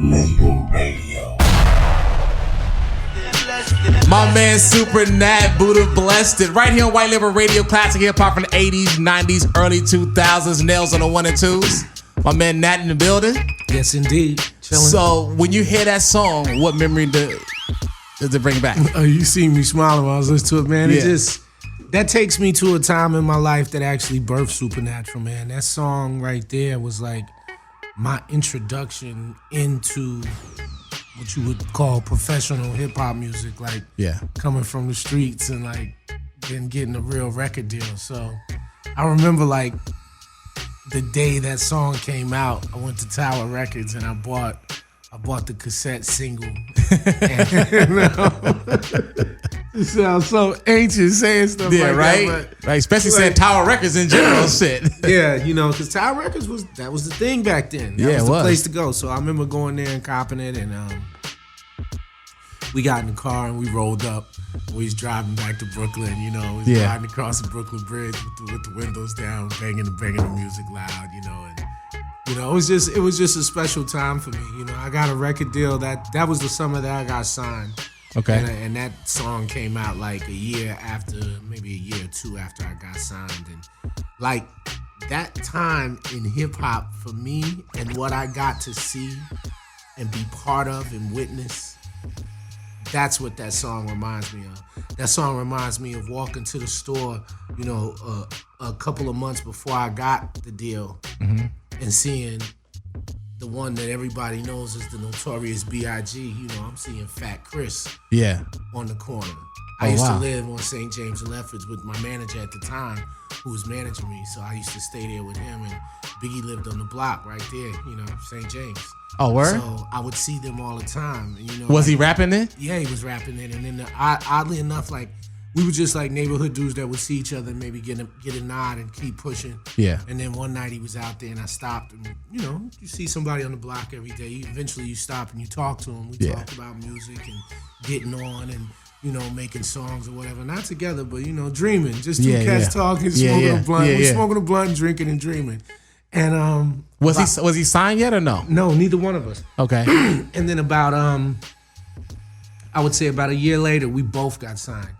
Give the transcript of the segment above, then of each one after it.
Label Radio. My man Super Nat Buddha blessed it. Right here on White Label Radio, classic hip hop from the 80s, 90s, early 2000s. Nails on the 1 and 2s. My man Nat in the building. Yes, indeed. Chilling. So when you hear that song, what memory does it bring back? Oh, you see me smiling while I was listening to it, man. It just, that takes me to a time in my life that actually birthed Supernatural, man. That song right there was like my introduction into what you would call professional hip hop music, like coming from the streets and like then getting a real record deal. So I remember like the day that song came out, I went to Tower Records and I bought the cassette single. It sounds so ancient saying stuff like right? that. But right, especially saying Tower Records in general, shit. Yeah, you know, because Tower Records was the thing back then. That was the place to go. So I remember going there and copping it, and we got in the car and we rolled up. We was driving back to Brooklyn, you know, riding across the Brooklyn Bridge with the windows down, banging the music loud, you know, and you know, it was just a special time for me. You know, I got a record deal that was the summer that I got signed. Okay. And that song came out like a year after, maybe a year or two after I got signed. And like that time in hip hop for me and what I got to see and be part of and witness, that's what that song reminds me of. That song reminds me of walking to the store, you know, a couple of months before I got the deal and seeing the one that everybody knows is the Notorious B.I.G. You know, I'm seeing Fat Chris on the corner. I used to live on St. James and Lefferts with my manager at the time who was managing me. So I used to stay there with him, and Biggie lived on the block right there, you know, St. James. Oh, word? So I would see them all the time. And, you know, was he rapping it? Yeah, he was rapping it. And then oddly enough, like, we were just like neighborhood dudes that would see each other and maybe get a nod and keep pushing. Yeah. And then one night he was out there and I stopped, and you know, you see somebody on the block every day. Eventually you stop and you talk to him. We talked about music and getting on and, you know, making songs or whatever. Not together, but, you know, dreaming. Just two cats talking, smoking a blunt. We're smoking a blunt, drinking and dreaming. And was he signed yet or no? No, neither one of us. Okay. And then about I would say about a year later, we both got signed.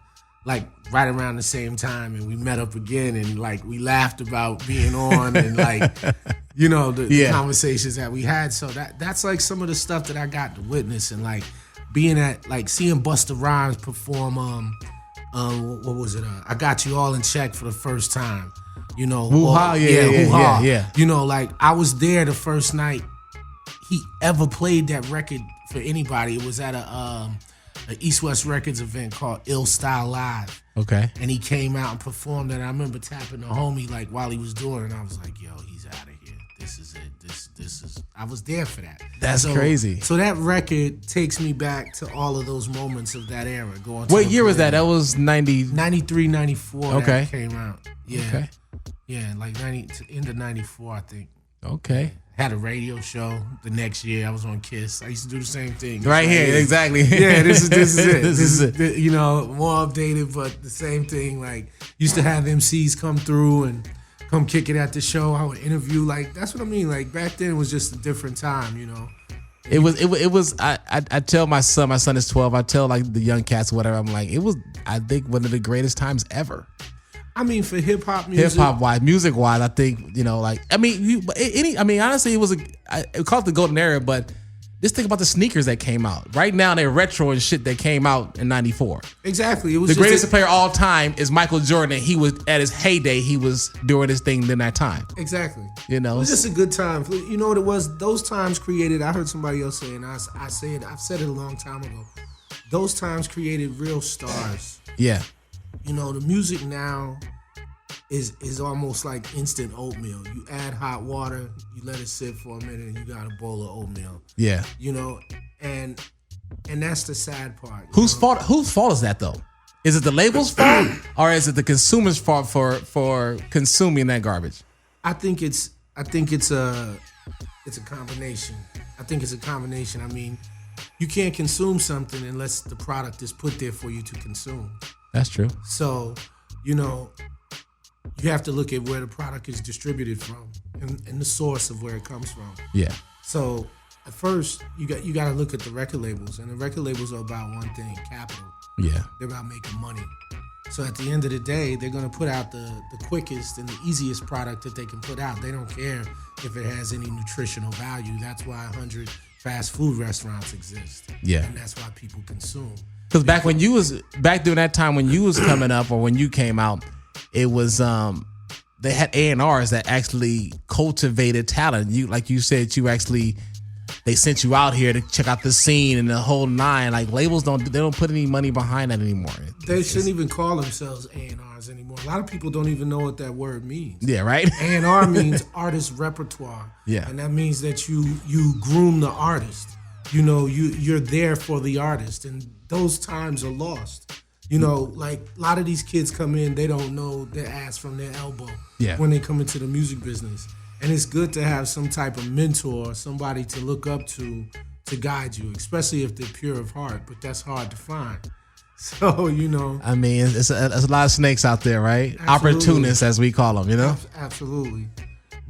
Like right around the same time, and we met up again, and like we laughed about being on, and like, you know, the conversations that we had. So that's like some of the stuff that I got to witness, and like being at, like, seeing Busta Rhymes perform. What was it? I Got You All in Check for the first time. You know, Woo-ha, yeah. You know, like I was there the first night he ever played that record for anybody. It was at an East West Records event called Ill Style Live. Okay. And he came out and performed it. And I remember tapping the homie like while he was doing it, and I was like, yo, he's out of here. This is it. This is, I was there for that. That's crazy. So that record takes me back to all of those moments of that era. What year was that? That was 93, 94 okay. That came out. Yeah. Okay. Yeah, like end of 94, I think. Okay. Had a radio show the next year. I was on Kiss. I used to do the same thing. Right here, exactly. Yeah, this is it. This is it. You know, more updated, but the same thing. Like, used to have MCs come through and come kick it at the show. I would interview. Like, that's what I mean. Like, back then it was just a different time, you know. It was. I tell my son is 12. I tell like the young cats or whatever. I'm like, it was, I think, one of the greatest times ever. I mean, for hip hop music, music wise, I think, you know, like, I mean, honestly, it was it called the golden era, but just think about the sneakers that came out. Right now, they're retro and shit that came out in '94. Exactly. It was the greatest player of all time is Michael Jordan, and he was at his heyday. He was doing his thing in that time. Exactly. You know, it was just a good time. You know what it was? Those times created. I heard somebody else say, and I've said it a long time ago. Those times created real stars. Yeah. You know, the music now is almost like instant oatmeal. You add hot water, you let it sit for a minute, and you got a bowl of oatmeal. Yeah. You know, and that's the sad part. Whose fault is that though? Is it the label's fault or is it the consumer's fault for consuming that garbage? I think it's a combination. I think it's a combination. I mean, you can't consume something unless the product is put there for you to consume. That's true. So, you know, you have to look at where the product is distributed from and the source of where it comes from. Yeah. So at first you got to look at the record labels, and the record labels are about one thing: capital. Yeah. They're about making money. So at the end of the day, they're going to put out the quickest and the easiest product that they can put out. They don't care if it has any nutritional value. That's why 100 fast food restaurants exist. Yeah. And that's why people consume. Because back during that time when you was coming up or when you came out, it was they had A&Rs that actually cultivated talent. You, like you said, they sent you out here to check out the scene and the whole nine. Like labels don't put any money behind that anymore. They shouldn't even call themselves A&Rs anymore. A lot of people don't even know what that word means. Yeah, right. A&R means artist repertoire. Yeah, and that means that you groom the artist. You know, you're there for the artist, and those times are lost. You know, like a lot of these kids come in, they don't know their ass from their elbow. Yeah. When they come into the music business. And it's good to have some type of mentor, somebody to look up to guide you, especially if they're pure of heart. But that's hard to find. So, you know. I mean, it's a lot of snakes out there, right? Absolutely. Opportunists, as we call them, you know? Absolutely.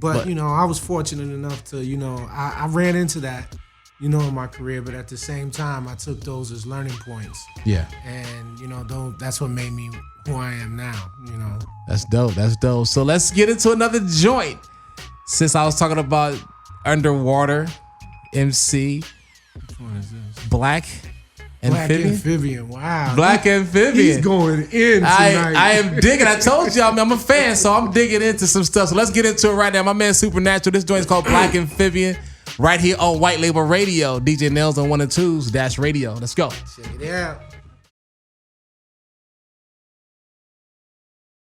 But, you know, I was fortunate enough to, you know, I ran into that, you know, in my career. But at the same time, I took those as learning points. Yeah. And, you know, that's what made me who I am now, you know. That's dope. That's dope. So let's get into another joint. Since I was talking about Underwater, MC, which one is this? Black Amphibian. Wow. Black Amphibian. He's going in tonight. I am digging. I told you I'm a fan, so I'm digging into some stuff. So let's get into it right now. My man Supernatural. This joint is called Black Amphibian. Right here on White Label Radio. DJ Nails on 1 and 2s Dash Radio. Let's go. Check it out.